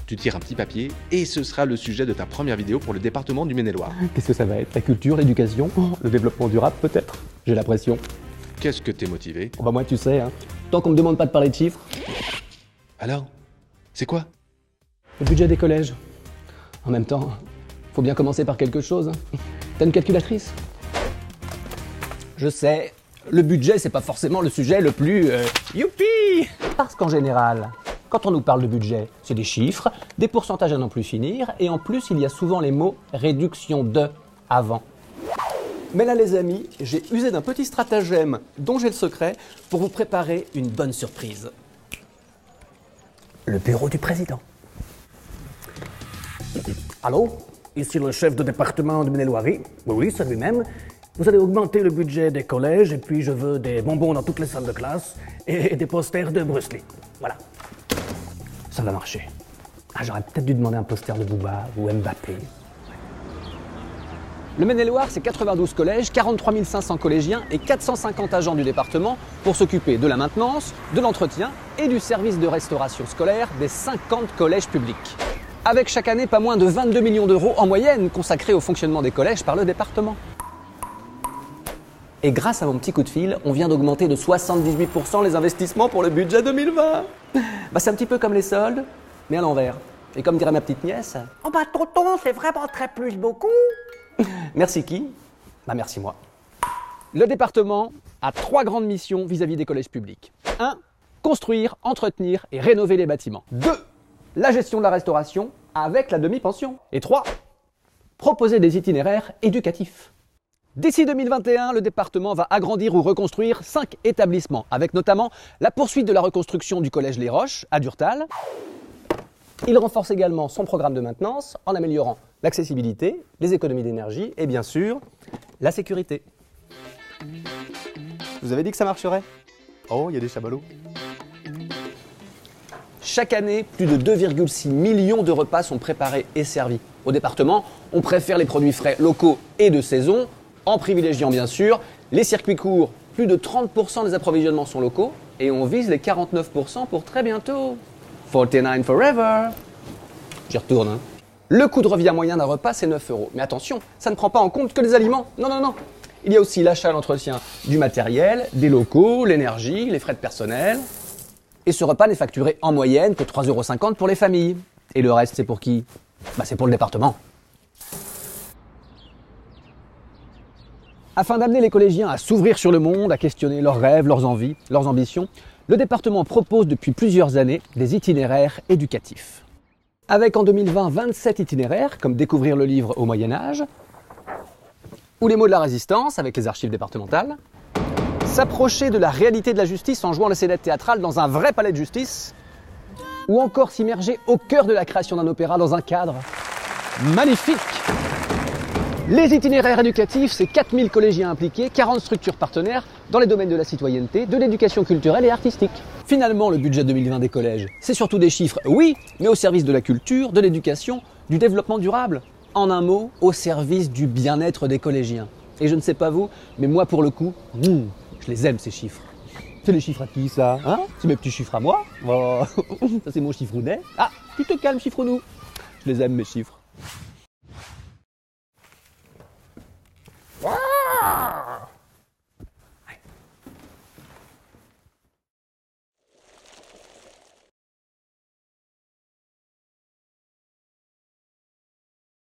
tu tires un petit papier et ce sera le sujet de ta première vidéo pour le département du Maine-et-Loire. Qu'est-ce que ça va être? La culture, l'éducation, le développement durable peut-être? J'ai la pression. Qu'est-ce que t'es motivé? Oh bah moi tu sais, hein, tant qu'on me demande pas de parler de chiffres. Alors, c'est quoi? Le budget des collèges. En même temps, faut bien commencer par quelque chose. T'as une calculatrice? Je sais, le budget c'est pas forcément le sujet le plus youpi! Parce qu'en général, quand on nous parle de budget, c'est des chiffres, des pourcentages à n'en plus finir, et en plus il y a souvent les mots réduction de avant. Mais là les amis, j'ai usé d'un petit stratagème dont j'ai le secret pour vous préparer une bonne surprise. Le bureau du président. Allô? Ici le chef de département de Maine-et-Loire. Oui, c'est lui-même. Vous allez augmenter le budget des collèges et puis je veux des bonbons dans toutes les salles de classe et des posters de Bruce Lee. Voilà. Ça va marcher. Ah, j'aurais peut-être dû demander un poster de Booba ou Mbappé. Le Maine-et-Loire, c'est 92 collèges, 43 500 collégiens et 450 agents du département pour s'occuper de la maintenance, de l'entretien et du service de restauration scolaire des 50 collèges publics. Avec chaque année pas moins de 22 millions d'euros en moyenne consacrés au fonctionnement des collèges par le département. Et grâce à mon petit coup de fil, on vient d'augmenter de 78% les investissements pour le budget 2020. C'est un petit peu comme les soldes, mais à l'envers. Et comme dirait ma petite nièce... Oh bah tonton, c'est vraiment très plus beaucoup. Merci qui? Merci moi. Le département a 3 grandes missions vis-à-vis des collèges publics. 1. Construire, entretenir et rénover les bâtiments. 2. La gestion de la restauration avec la demi-pension. Et 3. Proposer des itinéraires éducatifs. D'ici 2021, le département va agrandir ou reconstruire 5 établissements, avec notamment la poursuite de la reconstruction du collège Les Roches à Durtal. Il renforce également son programme de maintenance en améliorant l'accessibilité, les économies d'énergie et bien sûr, la sécurité. Je vous avais dit que ça marcherait? Oh, il y a des chamallows. Chaque année, plus de 2,6 millions de repas sont préparés et servis. Au département, on préfère les produits frais locaux et de saison, en privilégiant bien sûr les circuits courts. Plus de 30% des approvisionnements sont locaux et on vise les 49% pour très bientôt. 49 forever. J'y retourne. Hein. Le coût de revient moyen d'un repas, c'est 9 €. Mais attention, ça ne prend pas en compte que les aliments. Non, non, non. Il y a aussi l'achat et l'entretien du matériel, des locaux, l'énergie, les frais de personnel. Et ce repas n'est facturé en moyenne que 3,50 € pour les familles. Et le reste, c'est pour qui? C'est pour le département. Afin d'amener les collégiens à s'ouvrir sur le monde, à questionner leurs rêves, leurs envies, leurs ambitions, le département propose depuis plusieurs années des itinéraires éducatifs. Avec en 2020 27 itinéraires, comme découvrir le livre au Moyen-Âge, ou les mots de la résistance avec les archives départementales, s'approcher de la réalité de la justice en jouant la scénette théâtrale dans un vrai palais de justice, ou encore s'immerger au cœur de la création d'un opéra dans un cadre magnifique. Les itinéraires éducatifs, c'est 4000 collégiens impliqués, 40 structures partenaires dans les domaines de la citoyenneté, de l'éducation culturelle et artistique. Finalement, le budget 2020 des collèges, c'est surtout des chiffres, oui, mais au service de la culture, de l'éducation, du développement durable. En un mot, au service du bien-être des collégiens. Et je ne sais pas vous, mais moi pour le coup, je les aime ces chiffres. C'est les chiffres à qui ça, hein? C'est mes petits chiffres à moi. Oh, ça c'est mon chiffrounet. Ah, tu te calmes chiffre-nous. Je les aime mes chiffres.